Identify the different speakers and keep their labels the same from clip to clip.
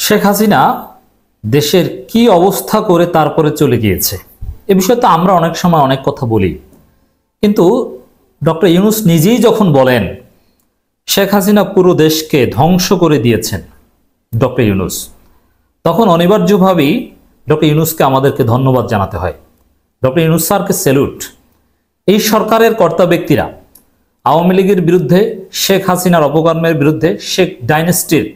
Speaker 1: শেখ হাসিনা দেশের কি অবস্থা করে তারপরে চলে গিয়েছে এ বিষয়ে তো আমরা অনেক সময় অনেক কথা বলি, কিন্তু ডক্টর ইউনূস নিজেই যখন বলেন শেখ হাসিনা পুরো দেশকে ধ্বংস করে দিয়েছেন ডক্টর ইউনূস, তখন অনিবার্যভাবেই ডক্টর ইউনূসকে আমাদেরকে ধন্যবাদ জানাতে হয়। ডক্টর ইউনূস স্যারকে স্যালুট। এই সরকারের কর্তা ব্যক্তিরা আওয়ামী লীগের বিরুদ্ধে, শেখ হাসিনার অপকর্মের বিরুদ্ধে, শেখ ডাইনেস্টির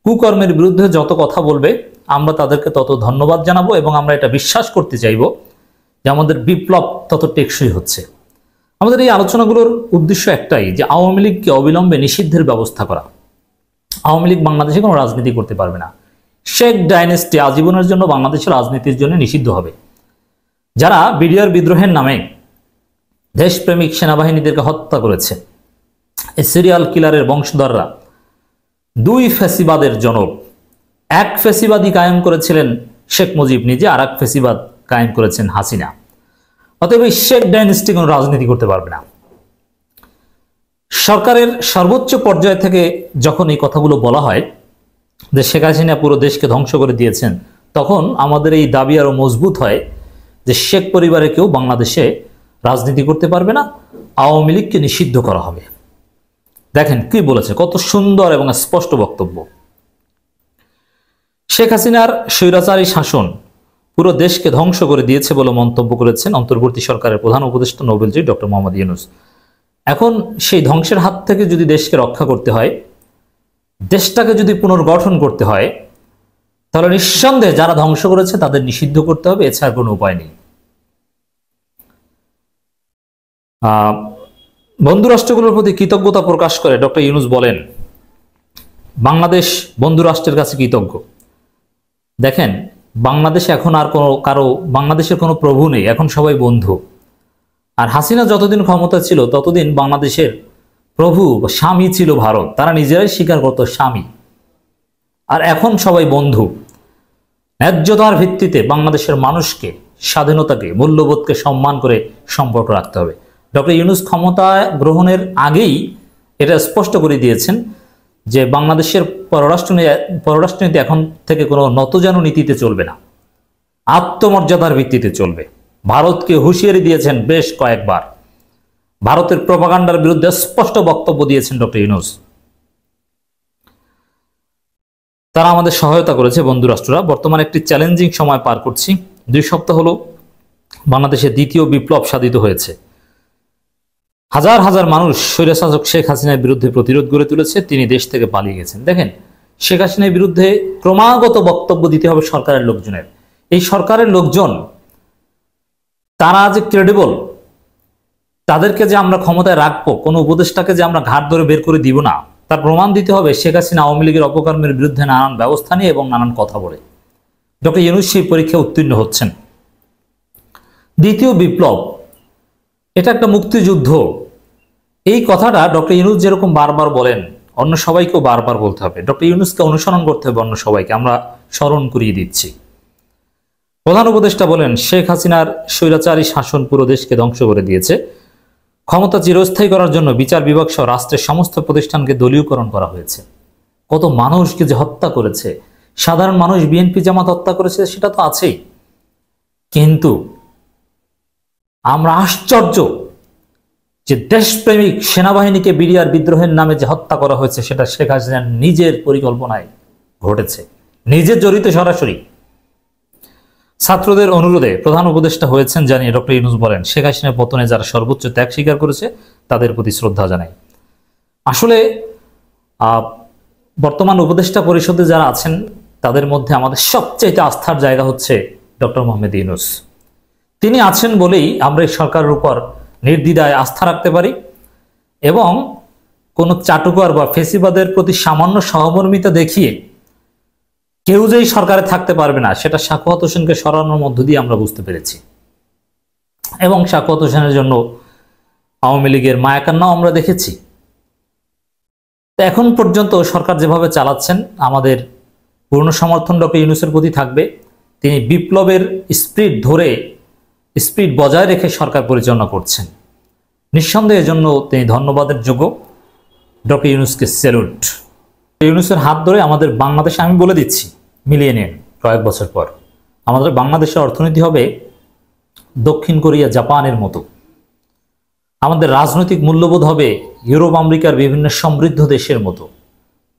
Speaker 1: কুকর্মের বিরুদ্ধে যত কথা বলবে আমরা তাদেরকে তত ধন্যবাদ জানাবো এবং আমরা এটা বিশ্বাস করতে চাইব যে আমাদের বিপ্লব তত টেকসই হচ্ছে। আমাদের এই আলোচনাগুলোর উদ্দেশ্য একটাই, যে আওয়ামী লীগকে অবিলম্বে নিষিদ্ধের ব্যবস্থা করা। আওয়ামী লীগ বাংলাদেশে কোনো রাজনীতি করতে পারবে না। শেখ ডাইনেস্টি আজীবনের জন্য বাংলাদেশের রাজনীতির জন্য নিষিদ্ধ হবে। যারা বিডিআর বিদ্রোহের নামে দেশপ্রেমিক সেনাবাহিনীদেরকে হত্যা করেছে, এই সিরিয়াল কিলারের বংশধররা দুই ফ্যাসিবাদের জনক। এক ফ্যাসিবাদী কায়েম করেছিলেন শেখ মুজিব নিজে, আর এক ফ্যাসিবাদ কায়েম করেছেন হাসিনা। অতএব এই শেখ ডাইনেস্টি কোনো রাজনীতি করতে পারবে না। সরকারের সর্বোচ্চ পর্যায় থেকে যখন এই কথাগুলো বলা হয় যে শেখ হাসিনা পুরো দেশকে ধ্বংস করে দিয়েছেন, তখন আমাদের এই দাবি আরো মজবুত হয় যে শেখ পরিবারে কেউ বাংলাদেশে রাজনীতি করতে পারবে না, আওয়ামী লীগকে নিষিদ্ধ করা হবে। দেখেন কি বলেছে, কত সুন্দর এবং স্পষ্ট বক্তব্য। শেখ হাসিনার স্বৈরাচারী শাসন পুরো দেশকে ধ্বংস করে দিয়েছে বলে মন্তব্য করেছেন অন্তর্বর্তী সরকারের প্রধান উপদেষ্টা নোবেলজয়ী ডক্টর মোহাম্মদ ইউনূস। এখন সেই ধ্বংসের হাত থেকে যদি দেশকে রক্ষা করতে হয়, দেশটাকে যদি পুনর্গঠন করতে হয়, তাহলে নিঃসন্দেহে যারা ধ্বংস করেছে তাদের নিষিদ্ধ করতে হবে, এছাড়া কোনো উপায় নেই। বন্ধু রাষ্ট্রগুলোর প্রতি কৃতজ্ঞতা প্রকাশ করে ডক্টর ইউনূস বলেন বাংলাদেশ বন্ধু রাষ্ট্রের কাছে কৃতজ্ঞ। দেখেন, বাংলাদেশে এখন আর বাংলাদেশের কোনো প্রভু নেই, এখন সবাই বন্ধু। আর হাসিনা যতদিন ক্ষমতা ছিল ততদিন বাংলাদেশের প্রভু স্বামী ছিল ভারত, তারা নিজেরাই স্বীকার করতো স্বামী। আর এখন সবাই বন্ধু। ন্যায্যতার ভিত্তিতে বাংলাদেশের মানুষকে, স্বাধীনতাকে, মূল্যবোধকে সম্মান করে সম্পর্ক রাখতে হবে। ডক্টর ইউনূস ক্ষমতা গ্রহণের আগেই এটা স্পষ্ট করে দিয়েছেন যে বাংলাদেশের পররাষ্ট্রনীতি এখন থেকে কোনো নতজানু নীতিতে চলবে না, আত্মমর্যাদার ভিত্তিতে চলবে। ভারতকে হুঁশিয়ারি দিয়েছেন বেশ কয়েকবার, ভারতের প্রপাগান্ডার বিরুদ্ধে স্পষ্ট বক্তব্য দিয়েছেন ডক্টর ইউনূস। তারা আমাদের সহায়তা করেছে বন্ধু রাষ্ট্ররা। বর্তমানে একটি চ্যালেঞ্জিং সময় পার করছি। 2 সপ্তাহ হলো বাংলাদেশে দ্বিতীয় বিপ্লব সাধিত হয়েছে। হাজার হাজার মানুষ স্বৈরশাসক শেখ হাসিনার বিরুদ্ধে প্রতিরোধ গড়ে তুলেছে, তিনি দেশ থেকে পালিয়ে গেছেন। দেখেন, শেখ হাসিনার বিরুদ্ধে ক্রমাগত বক্তব্য দিতে হবে সরকারের লোকজনের। এই সরকারের লোকজন তারা যে ক্রেডিবল, তাদেরকে যে আমরা ক্ষমতায় রাখবো, কোনো উপদেষ্টাকে যে আমরা ঘাট ধরে বের করে দিব না, তার প্রমাণ দিতে হবে শেখ হাসিনা আওয়ামী লীগের অপকর্মের বিরুদ্ধে নানান ব্যবস্থা নিয়ে এবং নানান কথা বলে। ডক্টর ইউনূস সেই পরীক্ষায় উত্তীর্ণ হচ্ছেন। দ্বিতীয় বিপ্লব এটা একটা মুক্তিযুদ্ধ, এই কথাটা ডক্টর ইউনূস যেরকম বারবার বলেন, অন্য সবাইকেও বারবার বলতে হবে। ডক্টর ইউনূসকে অনুসরণ করতে হবে অন্য সবাইকে, আমরা স্মরণ করিয়ে দিচ্ছি। প্রধান উপদেষ্টা বলেন শেখ হাসিনার স্বৈরাচারী শাসন পুরো দেশকে ধ্বংস করে দিয়েছে। ক্ষমতা চিরস্থায়ী করার জন্য বিচার বিভাগ সহ রাষ্ট্রের সমস্ত প্রতিষ্ঠানকে দলীয়করণ করা হয়েছে। কত মানুষকে যে হত্যা করেছে, সাধারণ মানুষ, বিএনপি জামাত হত্যা করেছে, সেটা তো আছেই। কিন্তু আমরা আশ্চর্য যে দেশপ্রেমিক সেনাবাহিনীকে বিডিআর বিদ্রোহের নামে যে হত্যা করা হয়েছে সেটা শেখ হাসিনার নিজের পরিকল্পনায় ঘটেছে, নিজে জড়িত সরাসরি। ছাত্রদের অনুরোধে প্রধান উপদেষ্টা হয়েছেন জানিয়ে ডক্টর ইউনূস বলেন শেখ হাসিনার পতনে যারা সর্বোচ্চ ত্যাগ স্বীকার করেছে তাদের প্রতি শ্রদ্ধা জানাই। আসলে বর্তমান উপদেষ্টা পরিষদে যারা আছেন তাদের মধ্যে আমাদের সবচেয়ে আস্থার জায়গা হচ্ছে ডক্টর মোহাম্মদ ইউনূস। তিনি আছেন বলেই আমরা এই সরকারের উপর নির্দ্বিধায় আস্থা রাখতে পারি এবং কোনো চাটুকার বা ফেসিবাদের প্রতি সামান্য সহমর্মিতা দেখিয়ে কেউ যেই সরকারে থাকতে পারবে না, সেটা সাখাওয়াত হোসেনকে সরানোর মধ্য দিয়ে আমরা বুঝতে পেরেছি। এবং সাখাওয়াত হোসেনের জন্য আওয়ামী লীগের মায়াকান্নাও আমরা দেখেছি। তো এখন পর্যন্ত সরকার যেভাবে চালাচ্ছেন, আমাদের পূর্ণ সমর্থন ডক্টর ইউনূসের প্রতি থাকবে। তিনি বিপ্লবের স্পিড বজায় রেখে সরকার পরিচালনা করছেন, নিঃসন্দেহের জন্য তিনি ধন্যবাদের যোগ্য। Doctor ইউনূসকে salute. ইউনূসের হাত ধরে আমাদের বাংলাদেশে, আমি বলে দিচ্ছি, মিলিয়ে নিন কয়েক বছর পর আমাদের বাংলাদেশের অর্থনীতি হবে দক্ষিণ কোরিয়া, জাপানের মতো। আমাদের রাজনৈতিক মূল্যবোধ হবে ইউরোপ আমেরিকার বিভিন্ন সমৃদ্ধ দেশের মতো।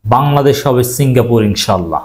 Speaker 1: বাংলাদেশ হবে সিঙ্গাপুর ইনশাল্লাহ।